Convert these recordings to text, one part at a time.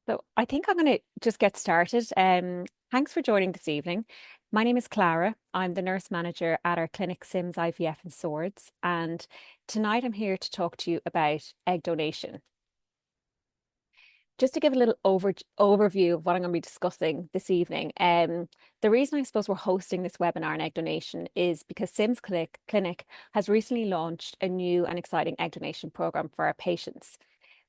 So I think I'm going to just get started. Thanks for joining this evening. My name is Clara. I'm the nurse manager at our clinic Sims IVF and Swords. And tonight I'm here to talk to you about egg donation. Just to give a little overview of what I'm going to be discussing this evening. The reason I suppose we're hosting this webinar on egg donation is because Sims Clinic has recently launched a new and exciting egg donation program for our patients.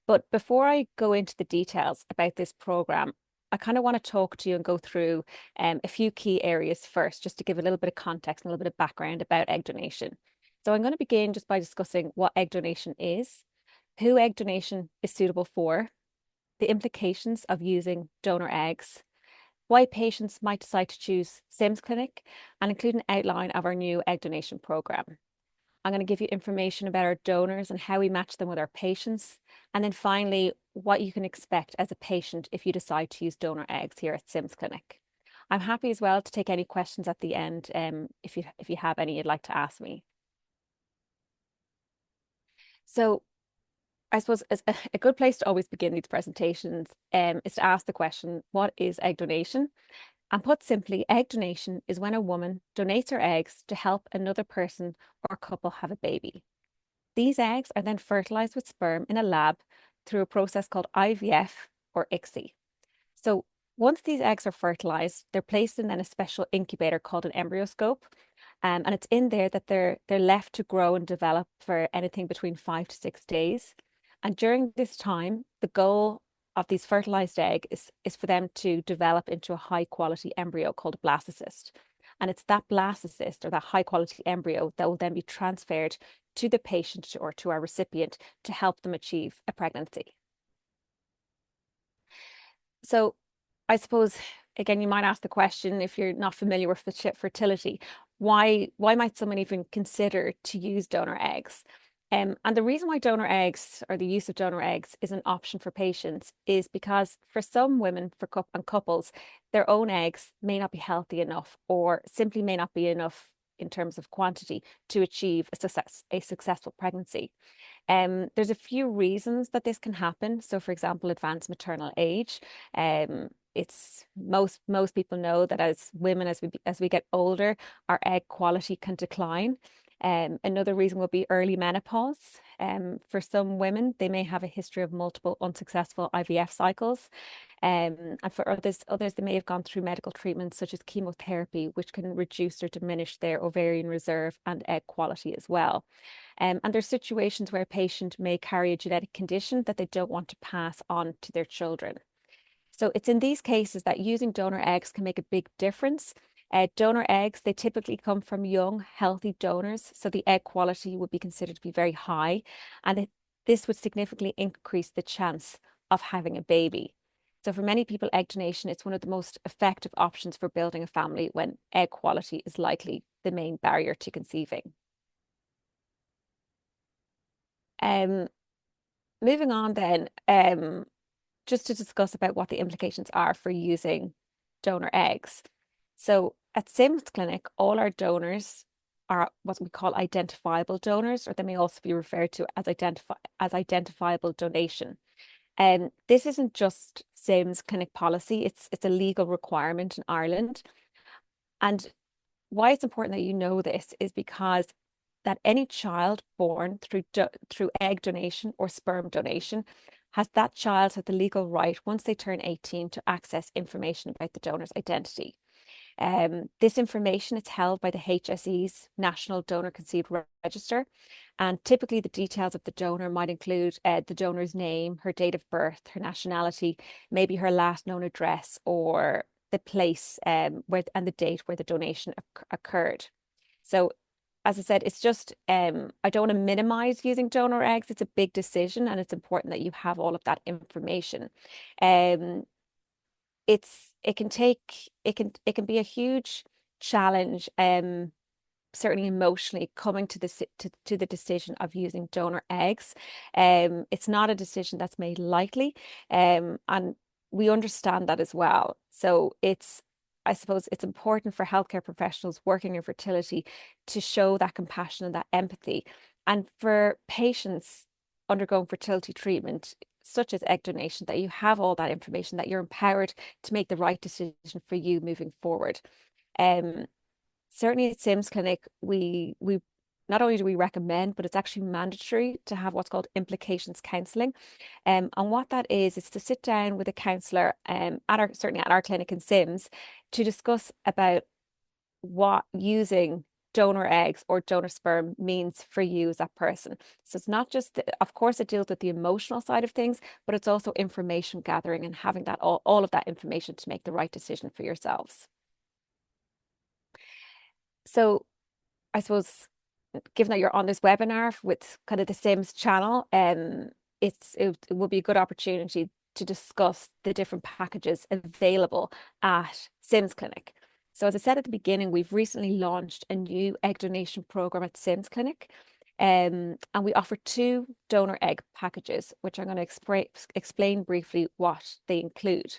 But before I go into the details about this program, I kind of want to talk to you and go through a few key areas first, just to give a little bit of context and a little bit of background about egg donation. So I'm going to begin just by discussing what egg donation is, who egg donation is suitable for, the implications of using donor eggs, why patients might decide to choose Sims Clinic, and include an outline of our new egg donation program. I'm going to give you information about our donors and how we match them with our patients. And then finally, what you can expect as a patient if you decide to use donor eggs here at Sims Clinic. I'm happy as well to take any questions at the end if you have any you'd like to ask me. So I suppose a good place to always begin these presentations is to ask the question, what is egg donation? And put simply, egg donation is when a woman donates her eggs to help another person or couple have a baby. These eggs are then fertilized with sperm in a lab through a process called IVF or ICSI. So once these eggs are fertilized, they're placed in then a special incubator called an embryoscope. And it's in there that they're left to grow and develop for anything between 5 to 6 days. And during this time, the goal of these fertilized egg is for them to develop into a high quality embryo called a blastocyst. And it's that blastocyst or that high quality embryo that will then be transferred to the patient or to our recipient to help them achieve a pregnancy. So I suppose, again, you might ask the question if you're not familiar with fertility, why might someone even consider to use donor eggs? And the reason why donor eggs or the use of donor eggs is an option for patients is because for some women and couples, their own eggs may not be healthy enough or simply may not be enough in terms of quantity to achieve a successful pregnancy. There's a few reasons that this can happen. So, for example, advanced maternal age. It's most people know that as women, as we get older, our egg quality can decline. Another reason will be early menopause. For some women, they may have a history of multiple unsuccessful IVF cycles. And for others, they may have gone through medical treatments such as chemotherapy, which can reduce or diminish their ovarian reserve and egg quality as well. And there's situations where a patient may carry a genetic condition that they don't want to pass on to their children. So it's in these cases that using donor eggs can make a big difference. Donor eggs, they typically come from young, healthy donors, so the egg quality would be considered to be very high, and this would significantly increase the chance of having a baby. So for many people, egg donation is one of the most effective options for building a family when egg quality is likely the main barrier to conceiving. Um, Moving on then, just to discuss about what the implications are for using donor eggs. So at Sims Clinic, all our donors are what we call identifiable donors, or they may also be referred to as identifiable donation. And this isn't just Sims Clinic policy, it's a legal requirement in Ireland. And why it's important that you know this is because that any child born through egg donation or sperm donation that child has the legal right once they turn 18 to access information about the donor's identity. This information is held by the HSE's National Donor Conceived Register, and typically the details of the donor might include the donor's name, her date of birth, her nationality, maybe her last known address, or the place where and the date where the donation occurred. So as I said, it's just I don't want to minimize using donor eggs. It's a big decision, and it's important that you have all of that information. Um, it can be a huge challenge, certainly emotionally, coming to to the decision of using donor eggs. It's not a decision that's made lightly, and we understand that as well. So I suppose it's important for healthcare professionals working in fertility to show that compassion and that empathy. And for patients undergoing fertility treatment, such as egg donation, that you have all that information, that you're empowered to make the right decision for you moving forward. Um, Certainly at Sims Clinic, we not only do we recommend, but it's actually mandatory to have what's called implications counselling. And what that is to sit down with a counsellor at our certainly at our clinic in Sims to discuss about what using donor eggs or donor sperm means for you as that person. So it's not just, of course, it deals with the emotional side of things, but it's also information gathering and having that all of that information to make the right decision for yourselves. So I suppose, given that you're on this webinar with kind of the Sims channel, it will be a good opportunity to discuss the different packages available at Sims Clinic. So as I said at the beginning, we've recently launched a new egg donation program at Sims Clinic. And we offer two donor egg packages, which I'm going to explain briefly what they include.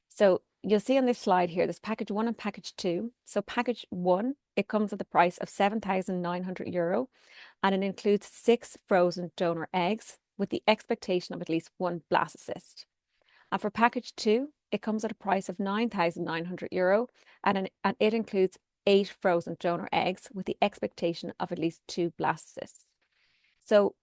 So you'll see on this slide here, there's package one and package two. So package one, it comes at the price of €7,900, and it includes 6 frozen donor eggs with the expectation of at least 1 blastocyst. And for package two, it comes at a price of €9,900, and it includes 8 frozen donor eggs with the expectation of at least 2 blastocysts. So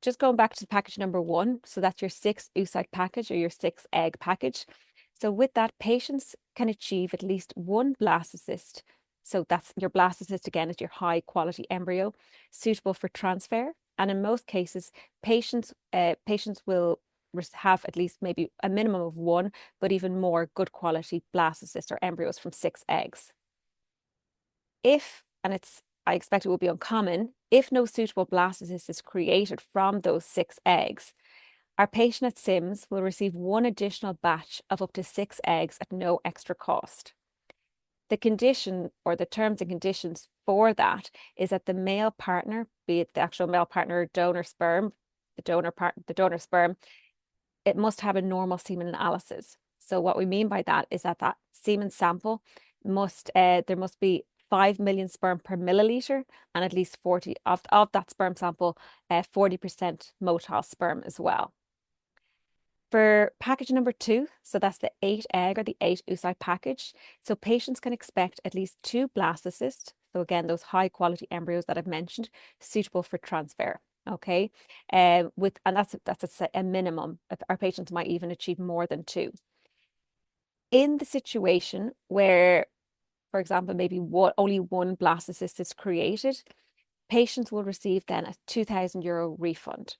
just going back to package number one, so that's your 6 oocyte package or your 6 egg package. So with that, patients can achieve at least 1 blastocyst. So that's your blastocyst, again, is your high quality embryo suitable for transfer. And in most cases, patients will have at least maybe a minimum of 1, but even more good quality blastocysts or embryos from 6 eggs. I expect it will be uncommon, if no suitable blastocyst is created from those 6 eggs, our patient at Sims will receive 1 additional batch of up to 6 eggs at no extra cost. The condition or the terms and conditions for that is that the male partner, be it the actual male partner or donor sperm, the donor sperm, it must have a normal semen analysis. So what we mean by that is that that semen sample there must be 5 million sperm per milliliter, and at least 40 of that sperm sample, 40% motile sperm as well. For package number two, so that's the 8 egg or the 8 oocyte package. So patients can expect at least 2 blastocysts. So again, those high quality embryos that I've mentioned, suitable for transfer. Okay, and that's a minimum. Our patients might even achieve more than 2. In the situation where, for example, maybe only 1 blastocyst is created, patients will receive then a €2,000 refund.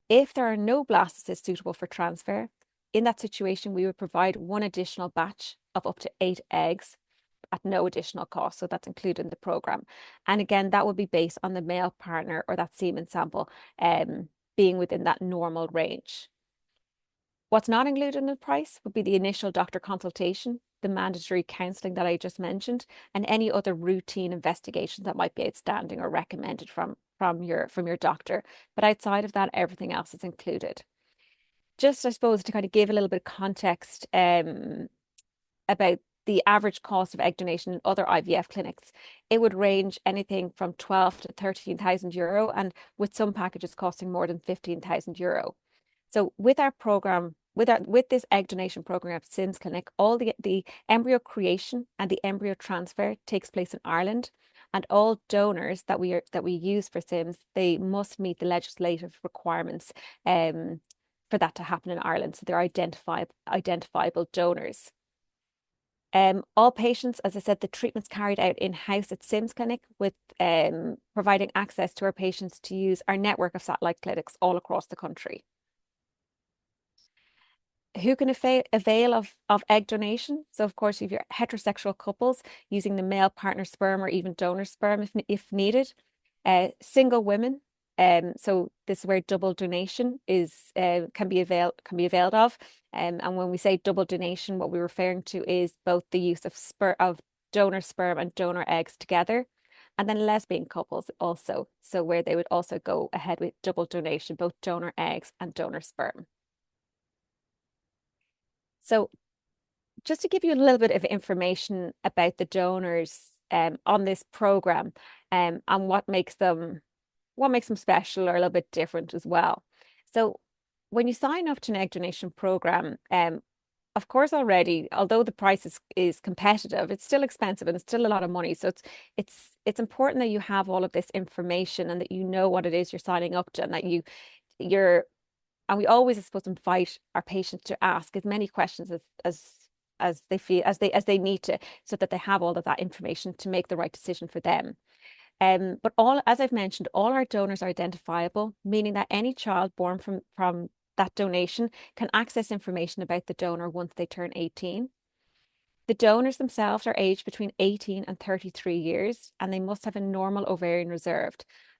If there are no blastocysts suitable for transfer, in that situation, we would provide 1 additional batch of up to 8 eggs at no additional cost. So that's included in the program. And again, that would be based on the male partner or that semen sample being within that normal range. What's not included in the price would be the initial doctor consultation, the mandatory counselling that I just mentioned, and any other routine investigations that might be outstanding or recommended from your doctor. But outside of that, everything else is included. Just, I suppose, to kind of give a little bit of context about the average cost of egg donation in other IVF clinics, it would range anything from 12 to 13,000 euro, and with some packages costing more than 15,000 euro. So with our program, with this egg donation program at Sims Clinic, all the embryo creation and the embryo transfer takes place in Ireland, and all donors that we use for Sims, they must meet the legislative requirements for that to happen in Ireland. So they're identifiable donors. All patients, as I said, the treatment's carried out in-house at Sims Clinic, with providing access to our patients to use our network of satellite clinics all across the country. Who can avail of egg donation? So of course, if you're heterosexual couples using the male partner sperm or even donor sperm if needed. Single women. So this is where double donation can be availed of. And when we say double donation, what we're referring to is both the use of donor sperm and donor eggs together. And then lesbian couples also, so where they would also go ahead with double donation, both donor eggs and donor sperm. So just to give you a little bit of information about the donors on this program, and what makes them special or a little bit different as well. So when you sign up to an egg donation program, of course, already, although the price is competitive, it's still expensive and it's still a lot of money. So it's important that you have all of this information and that you know what it is you're signing up to, and that you're and we always, I suppose, invite our patients to ask as many questions as they feel as they need to, so that they have all of that information to make the right decision for them. But all, as I've mentioned, all our donors are identifiable, meaning that any child born from that donation can access information about the donor once they turn 18. The donors themselves are aged between 18 and 33 years, and they must have a normal ovarian reserve,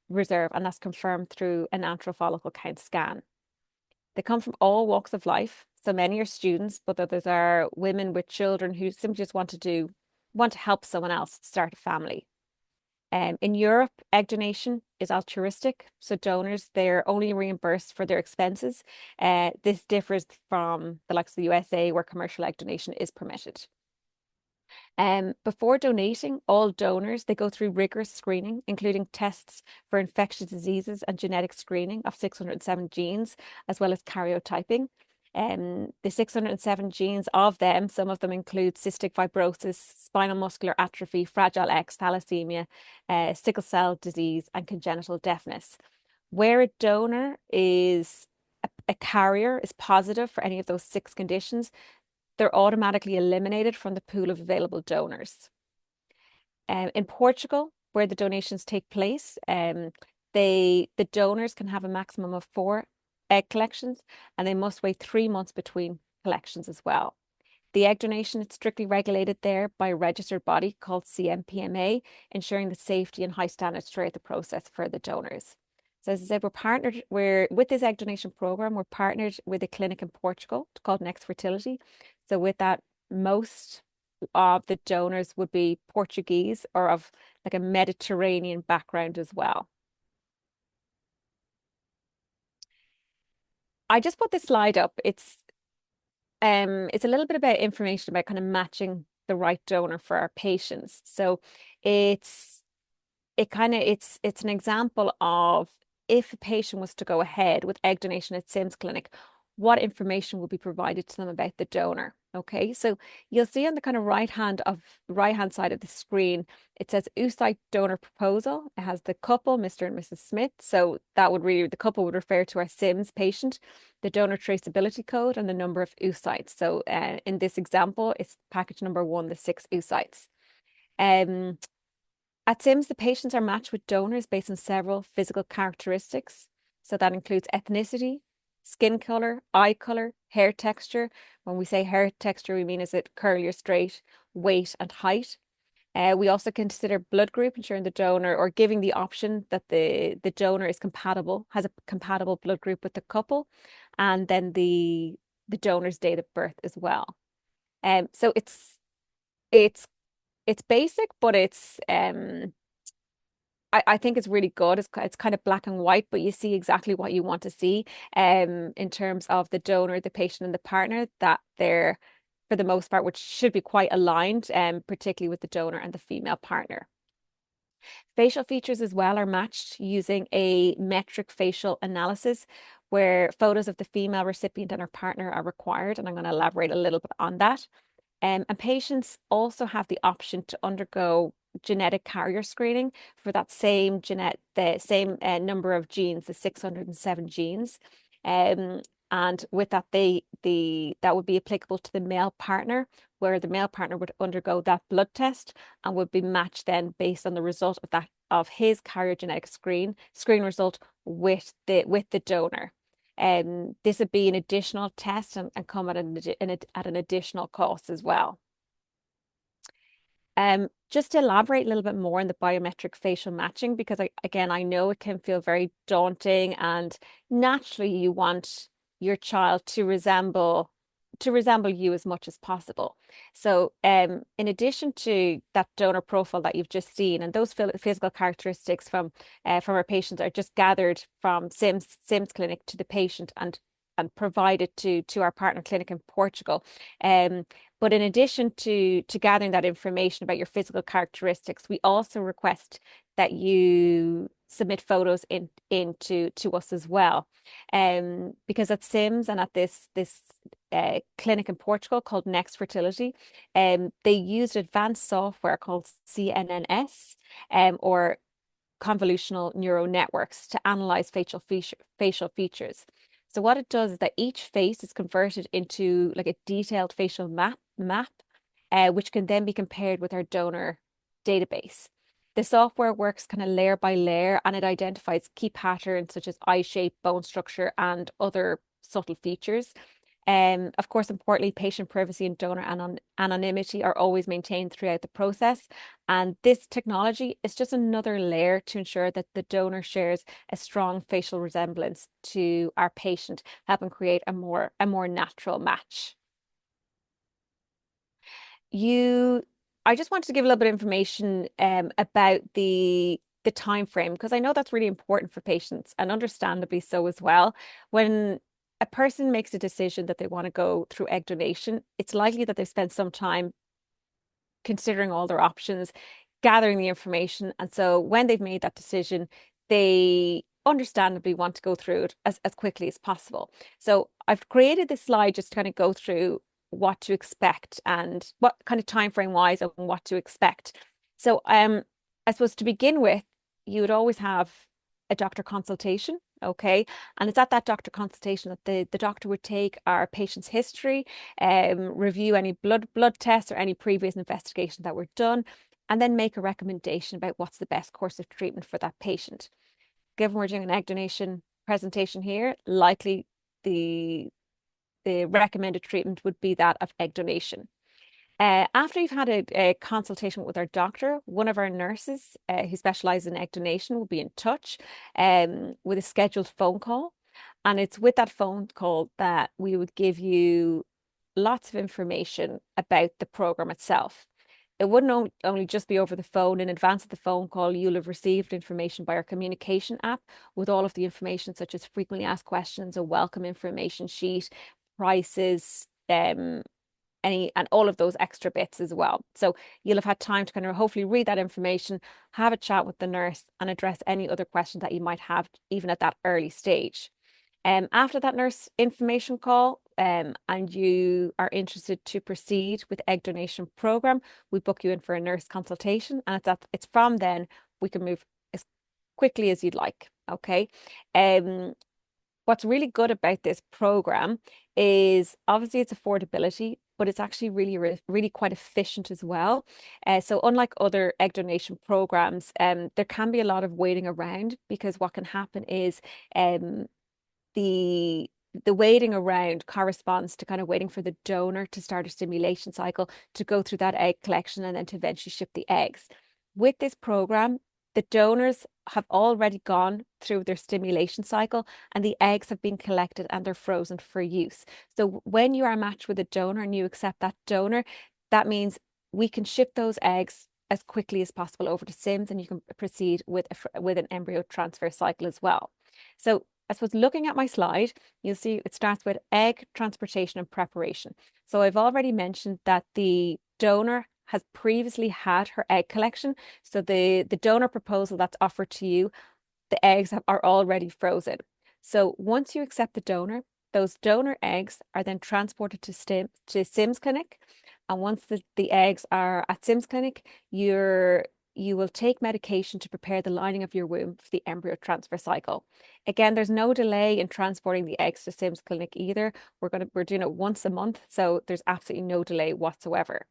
and that's confirmed through an antral follicle count scan. They come from all walks of life. So many are students, but others are women with children who simply just want to help someone else start a family. In Europe, egg donation is altruistic, so donors, they're only reimbursed for their expenses. This differs from the likes of the USA, where commercial egg donation is permitted. Before donating, all donors, they go through rigorous screening, including tests for infectious diseases and genetic screening of 607 genes, as well as karyotyping. The 607 genes, of them, some of them include cystic fibrosis, spinal muscular atrophy, Fragile X, thalassemia, sickle cell disease, and congenital deafness. Where a donor is a carrier, is positive for any of those six conditions, they're automatically eliminated from the pool of available donors. In Portugal, where the donations take place, the donors can have a maximum of 4 egg collections, and they must wait 3 months between collections as well. The egg donation is strictly regulated there by a registered body called CMPMA, ensuring the safety and high standards throughout the process for the donors. So as I said, we're with this egg donation program, we're partnered with a clinic in Portugal called Next Fertility. So with that, most of the donors would be Portuguese or of like a Mediterranean background as well. I just put this slide up. It's a little bit about information about kind of matching the right donor for our patients. So it's it's an example of, if a patient was to go ahead with egg donation at Sims Clinic, what information will be provided to them about the donor. Okay, so you'll see on the kind of right hand side of the screen, it says oocyte donor proposal. It has the couple, Mr. and Mrs. Smith. So that would really, the couple would refer to our Sims patient, the donor traceability code, and the number of oocytes. So in this example, it's package number 1, the 6 oocytes. Um, at Sims, the patients are matched with donors based on several physical characteristics. So that includes ethnicity, skin color, eye color, hair texture. When we say hair texture, we mean is it curly or straight, weight and height. We also consider blood group, ensuring the donor, or giving the option that the donor is compatible, has a compatible blood group with the couple, and then the donor's date of birth as well. So it's it's basic, but I think it's really good. It's kind of black and white, but you see exactly what you want to see in terms of the donor, the patient, and the partner, that they're, for the most part, which should be quite aligned, particularly with the donor and the female partner. Facial features as well are matched using a metric facial analysis, where photos of the female recipient and her partner are required, and I'm going to elaborate a little bit on that. And patients also have the option to undergo genetic carrier screening for that same the same number of genes, the 607 genes. And with that, that would be applicable to the male partner, where the male partner would undergo that blood test and would be matched then based on the result of his carrier genetic screen result with the donor. This would be an additional test and come at an additional cost as well. Just to elaborate a little bit more on the biometric facial matching, because I know it can feel very daunting, and naturally you want your child to resemble you as much as possible. So in addition to that donor profile that you've just seen, and those physical characteristics from our patients are just gathered from Sims Clinic to the patient and provided to our partner clinic in Portugal. But in addition to gathering that information about your physical characteristics, we also request that you submit photos into to us as well. Because at Sims and at this clinic in Portugal called Next Fertility, they used advanced software called CNNS, or convolutional neural networks to analyze facial features. So what it does is that each face is converted into like a detailed facial map, which can then be compared with our donor database. The software works kind of layer by layer, and it identifies key patterns such as eye shape, bone structure, and other subtle features. Of course, importantly, patient privacy and donor anonymity are always maintained throughout the process. And this technology is just another layer to ensure that the donor shares a strong facial resemblance to our patient, helping create a more natural match. You, I just wanted to give a little bit of information about the time frame, because I know that's really important for patients, and understandably so as well. When a person makes a decision that they want to go through egg donation, it's likely that they've spent some time considering all their options, gathering the information. And so when they've made that decision, they understandably want to go through it as quickly as possible. So I've created this slide just to kind of go through what to expect and what kind of time frame wise and what to expect. So I suppose to begin with, you would always have a doctor consultation. Okay. And it's at that doctor consultation that the doctor would take our patient's history, review any blood tests or any previous investigations that were done, and then make a recommendation about what's the best course of treatment for that patient. Given we're doing an egg donation presentation here, likely the the recommended treatment would be that of egg donation. After you've had a consultation with our doctor, one of our nurses who specialises in egg donation will be in touch with a scheduled phone call. And it's with that phone call that we would give you lots of information about the program itself. It wouldn't only just be over the phone. In advance of the phone call, you'll have received information by our communication app with all of the information, such as frequently asked questions, a welcome information sheet, prices, and all of those extra bits as well. So you'll have had time to kind of hopefully read that information, have a chat with the nurse, and address any other questions that you might have even at that early stage. After that nurse information call, and you are interested to proceed with egg donation program, we book you in for a nurse consultation, and it's from then we can move as quickly as you'd like. Okay. What's really good about this program is obviously its affordability, but it's actually really quite efficient as well. So unlike other egg donation programs, there can be a lot of waiting around, because what can happen is um, the the waiting around corresponds to kind of waiting for the donor to start a stimulation cycle, to go through that egg collection, and then to eventually ship the eggs. With this program, the donors have already gone through their stimulation cycle, and the eggs have been collected and they're frozen for use. So when you are matched with a donor and you accept that donor, that means we can ship those eggs as quickly as possible over to Sims, and you can proceed with an embryo transfer cycle as well. So I suppose looking at my slide, you'll see it starts with egg transportation and preparation. So I've already mentioned that the donor has previously had her egg collection. So the donor proposal that's offered to you, the eggs are already frozen. So once you accept the donor, those donor eggs are then transported to Sims Clinic. And once the eggs are at Sims Clinic, you will take medication to prepare the lining of your womb for the embryo transfer cycle. Again, there's no delay in transporting the eggs to Sims Clinic either. We're doing it once a month, so there's absolutely no delay whatsoever.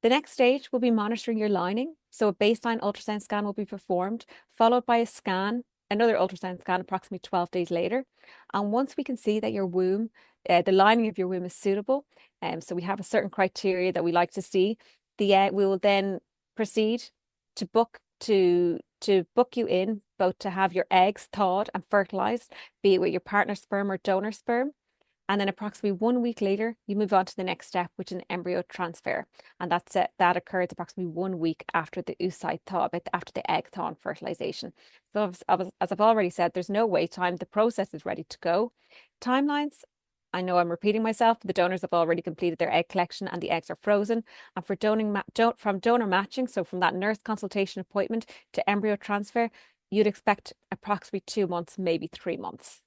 The next stage will be monitoring your lining. So a baseline ultrasound scan will be performed, followed by a scan, another ultrasound scan approximately 12 days later. And once we can see that your womb, the lining of your womb is suitable, so we have a certain criteria that we like to see, we will then proceed to book you in both to have your eggs thawed and fertilized, be it with your partner sperm or donor sperm. And then approximately 1 week later, you move on to the next step, which is an embryo transfer. And that occurs approximately 1 week after the oocyte thaw, after the egg thaw and fertilization. So as I've already said, there's no wait time. The process is ready to go. Timelines, I know I'm repeating myself, but the donors have already completed their egg collection and the eggs are frozen. And for from donor matching, so from that nurse consultation appointment to embryo transfer, you'd expect approximately 2 months, maybe 3 months.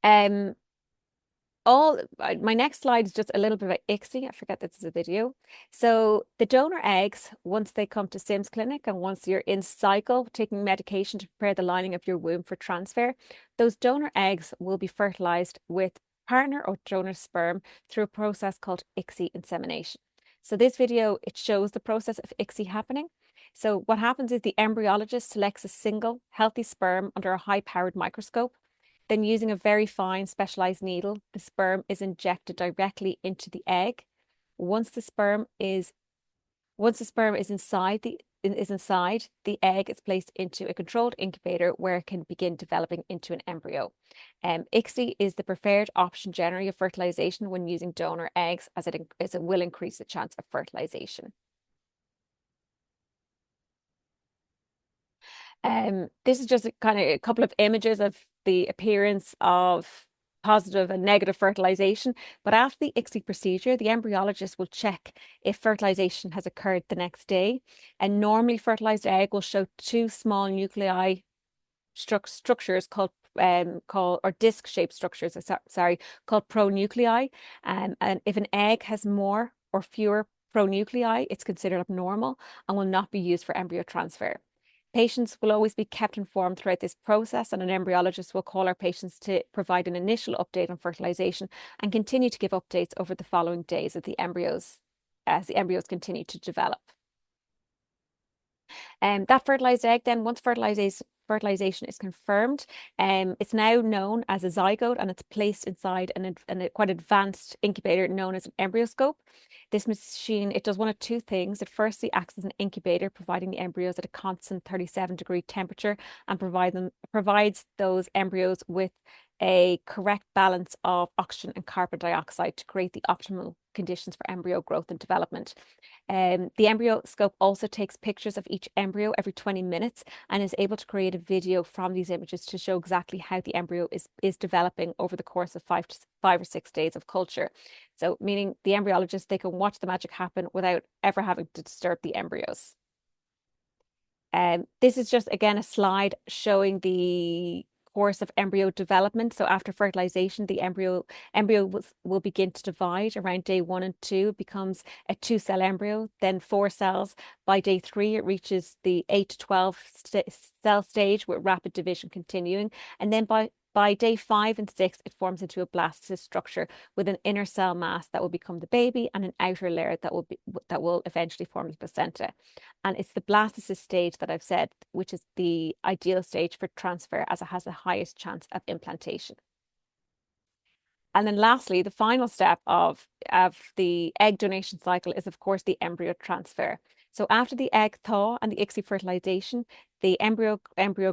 Um, my next slide is just a little bit about ICSI. I forget this is a video. So the donor eggs, once they come to Sims Clinic and once you're in cycle taking medication to prepare the lining of your womb for transfer, those donor eggs will be fertilized with partner or donor sperm through a process called ICSI insemination. So this video, it shows the process of ICSI happening. So what happens is the embryologist selects a single healthy sperm under a high-powered microscope. Then, using a very fine specialized needle, the sperm is injected directly into the egg. Once the sperm is inside the egg is placed into a controlled incubator where it can begin developing into an embryo. ICSI is the preferred option generally of fertilization when using donor eggs, as it will increase the chance of fertilization. This is just a couple of images of the appearance of positive and negative fertilization. But after the ICSI procedure, the embryologist will check if fertilization has occurred the next day. And normally, fertilized egg will show two small nuclei structures or disc-shaped structures, sorry, called pronuclei. And if an egg has more or fewer pronuclei, it's considered abnormal and will not be used for embryo transfer. Patients will always be kept informed throughout this process, and an embryologist will call our patients to provide an initial update on fertilization and continue to give updates over the following days of the embryos as the embryos continue to develop. That fertilized egg, then, once fertilization is confirmed, it's now known as a zygote, and it's placed inside a quite advanced incubator known as an embryoscope. This machine, it does one of two things. It firstly acts as an incubator, providing the embryos at a constant 37-degree temperature and provides those embryos with a correct balance of oxygen and carbon dioxide to create the optimal conditions for embryo growth and development. The embryoscope also takes pictures of each embryo every 20 minutes and is able to create a video from these images to show exactly how the embryo is developing over the course of 5 or 6 days of culture. So meaning the embryologist, they can watch the magic happen without ever having to disturb the embryos. This is just, again, a slide showing the course of embryo development. So after fertilization, the embryo will begin to divide around day 1 and 2. It becomes a 2-cell embryo, then 4 cells. By day 3, it reaches the 8 to 12 cell stage with rapid division continuing. And then by day 5 and 6, it forms into a blastocyst structure with an inner cell mass that will become the baby and an outer layer that will eventually form the placenta. And it's the blastocyst stage that I've said, which is the ideal stage for transfer, as it has the highest chance of implantation. And then lastly, the final step of the egg donation cycle is, of course, the embryo transfer. So after the egg thaw and the ICSI fertilization, the embryo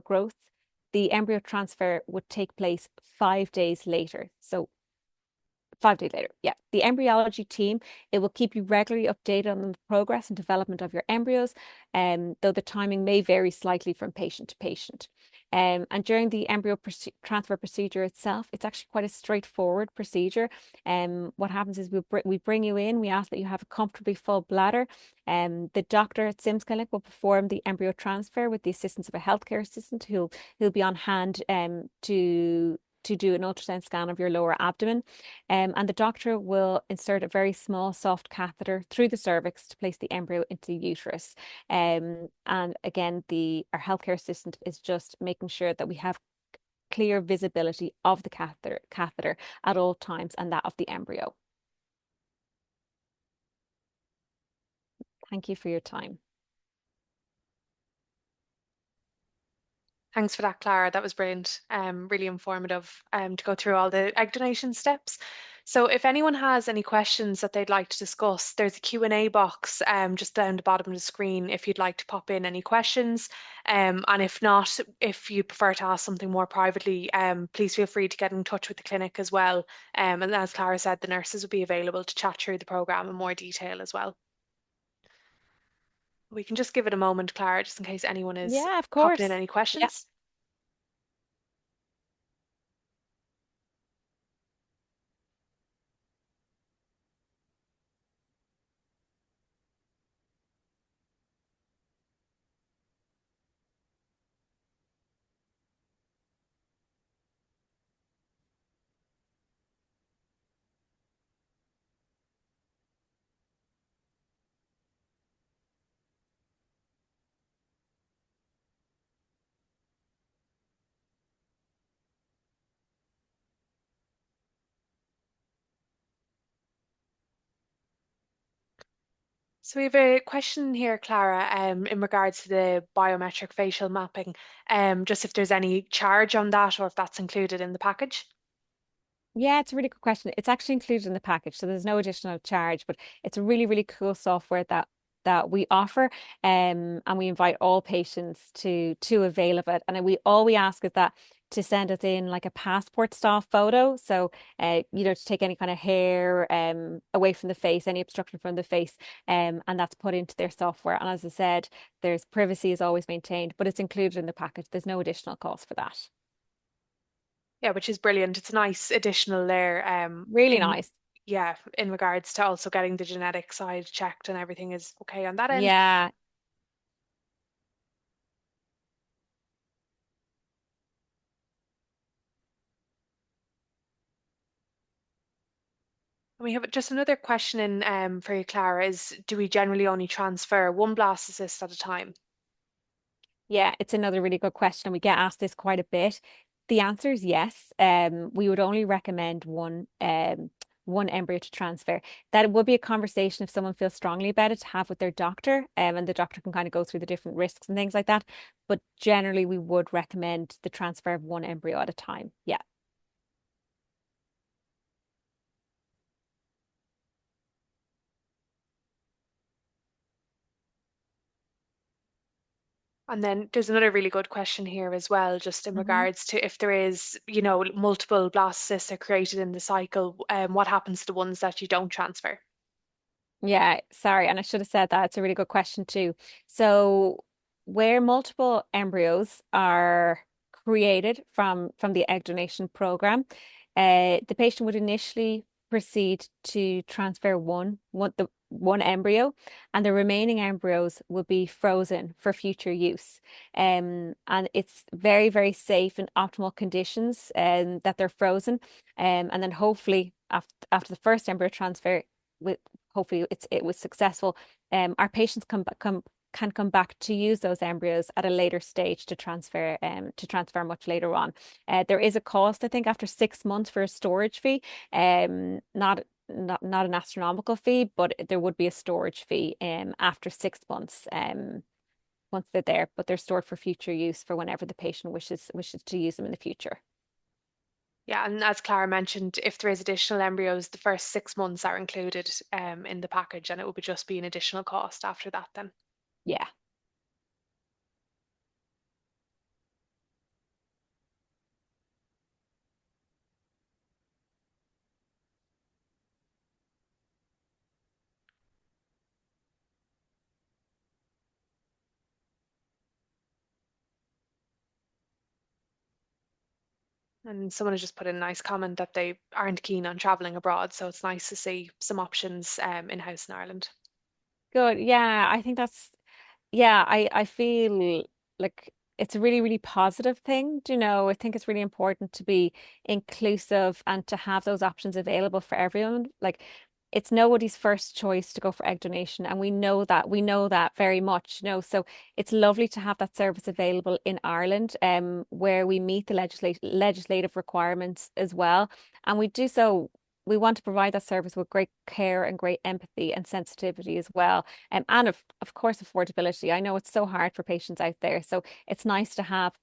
growth, the embryo transfer would take place 5 days later. So 5 days later, yeah. The embryology team, it will keep you regularly updated on the progress and development of your embryos, though the timing may vary slightly from patient to patient. And during the embryo transfer procedure itself, it's actually quite a straightforward procedure. What happens is we bring you in, we ask that you have a comfortably full bladder. The doctor at Sims Clinic will perform the embryo transfer with the assistance of a healthcare assistant who'll be on hand to do an ultrasound scan of your lower abdomen. And the doctor will insert a very small soft catheter through the cervix to place the embryo into the uterus. And again, our healthcare assistant is just making sure that we have clear visibility of the catheter at all times and that of the embryo. Thank you for your time. Thanks for that, Clara. That was brilliant. Really informative to go through all the egg donation steps. So if anyone has any questions that they'd like to discuss, there's a Q&A box just down the bottom of the screen if you'd like to pop in any questions. And if not, if you prefer to ask something more privately, please feel free to get in touch with the clinic as well. And as Clara said, the nurses will be available to chat through the programme in more detail as well. We can just give it a moment, Clara, just in case anyone is Yeah, of popping in course. any Yeah. questions. So we have a question here, Clara, in regards to the biometric facial mapping, just if there's any charge on that or if that's included in the package. Yeah, it's a really good question. It's actually included in the package, so there's no additional charge, but it's a really, really cool software that we offer, and we invite all patients to avail of it. And we all we ask is that to send us in like a passport style photo, so to take any kind of hair away from the face, any obstruction from the face, and that's put into their software. And as I said, there's privacy is always maintained, but it's included in the package. There's no additional cost for that. Yeah, which is brilliant. It's a nice additional layer, Really nice. yeah, in regards to also getting the genetic side checked and everything is okay on that end. Yeah. And we have just another question in for you, Clara, is do we generally only transfer one blastocyst at a time? Yeah, it's another really good question. We get asked this quite a bit. The answer is yes. We would only recommend one embryo to transfer. That would be a conversation if someone feels strongly about it to have with their doctor, and the doctor can kind of go through the different risks and things like that. But generally, we would recommend the transfer of one embryo at a time. Yeah. And then there's another really good question here as well, just in Mhm. regards to if there is, multiple blastocysts are created in the cycle, what happens to the ones that you don't transfer? Yeah, sorry, and I should have said that. It's a really good question too. So, where multiple embryos are created from the egg donation program, the patient would initially proceed to transfer one embryo, and the remaining embryos will be frozen for future use. And it's very, very safe in optimal conditions, that they're frozen. And then hopefully after the first embryo transfer, with hopefully it was successful. Our patients can come back to use those embryos at a later stage to transfer much later on. There is a cost, I think, after 6 months for a storage fee. Not an astronomical fee, but there would be a storage fee after 6 months. Once they're there, but they're stored for future use for whenever the patient wishes to use them in the future. Yeah, and as Clara mentioned, if there is additional embryos, the first 6 months are included in the package, and it will be just be an additional cost after that then. Yeah. And someone has just put in a nice comment that they aren't keen on traveling abroad, so it's nice to see some options in-house in Ireland. Good. Yeah, I think that's yeah, I feel like it's a really, really positive thing. Do you know, I think it's really important to be inclusive and to have those options available for everyone. Like it's nobody's first choice to go for egg donation, and we know that very much, So it's lovely to have that service available in Ireland, where we meet the legislative requirements as well. And we do so, we want to provide that service with great care and great empathy and sensitivity as well. And of course, affordability. I know it's so hard for patients out there. So it's nice to have,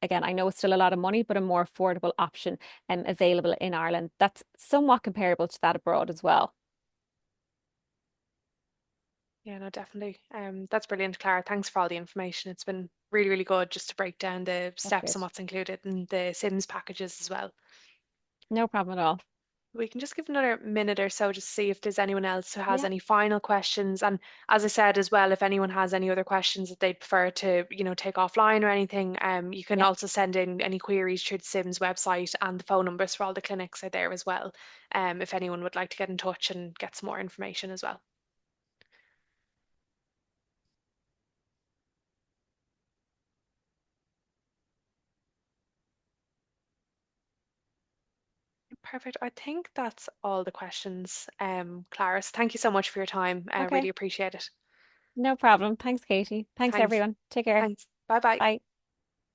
again, I know it's still a lot of money, but a more affordable option available in Ireland that's somewhat comparable to that abroad as well. Yeah, no, definitely. That's brilliant, Clara. Thanks for all the information. It's been really, really good just to break down the That's steps and good. what's included in the Sims packages as well. No problem at all. We can just give another minute or so just to see if there's anyone else who has Yeah, any final questions. And as I said as well, if anyone has any other questions that they'd prefer to, take offline or anything, you can yeah. also send in any queries through the Sims website, and the phone numbers for all the clinics are there as well. If anyone would like to get in touch and get some more information as well. Perfect. I think that's all the questions, Clara. So thank you so much for your time. I Okay. really appreciate it. No problem. Thanks, Katie. Thanks, Thanks. everyone. Take care. Thanks. Bye bye. Bye.